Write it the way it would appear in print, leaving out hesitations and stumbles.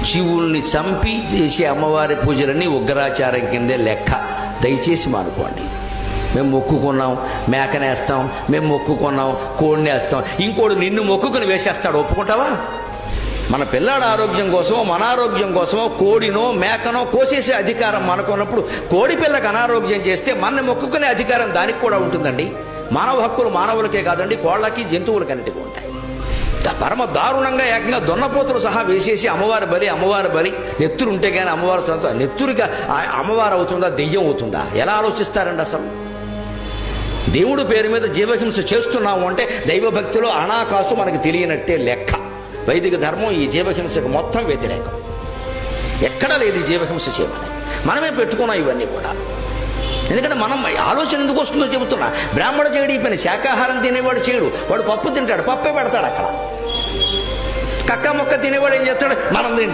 జీవుల్ని చంపి చేసే అమ్మవారి పూజలన్నీ ఉగ్రాచారం కిందే లెక్క. దయచేసి మానుకోండి. మేము మొక్కుకున్నాం మేకనేస్తాం, మేము మొక్కుకున్నాం కోడినేస్తాం, ఇంకోడు నిన్ను మొక్కుకుని వేసేస్తాడు, ఒప్పుకుంటావా? మన పిల్లాడు ఆరోగ్యం కోసమో మన ఆరోగ్యం కోసమో కోడినో మేకనో కోసేసే అధికారం మనకున్నప్పుడు కోడి పిల్లకి అనారోగ్యం చేస్తే మన మొక్కుకునే అధికారం దానికి కూడా ఉంటుందండి. మానవ హక్కులు మానవులకే కాదండి, కోళ్ళకి జంతువులకన్నిటికీ ఉంటాయి. పరమ దారుణంగా ఏకంగా దున్నపోతులు సహా వేసేసి అమ్మవారి బలి నెత్తురు ఉంటే కానీ అమ్మవారి సొంత నెత్తురుగా అమ్మవారు అవుతుందా దెయ్యం అవుతుందా? ఎలా ఆలోచిస్తారండి అసలు? దేవుడు పేరు మీద జీవహింస చేస్తున్నాము అంటే దైవభక్తిలో అనాకాసు మనకు తెలియనట్టే లెక్క. వైదిక ధర్మం ఈ జీవహింసకు మొత్తం వ్యతిరేకం. ఎక్కడా లేదు ఈ జీవహింస చేయమని. మనమే పెట్టుకున్నాం ఇవన్నీ కూడా. ఎందుకంటే మనం ఆలోచన ఎందుకు వస్తుందో చెబుతున్నా. బ్రాహ్మణ చేయడు ఈ పని, శాకాహారం తినేవాడు చేయడు. వాడు పప్పు తింటాడు, పప్పే పెడతాడు అక్కడ. కక్క మొక్క తినేవాడు ఏం చేస్తాడు? మనం తింటాడు.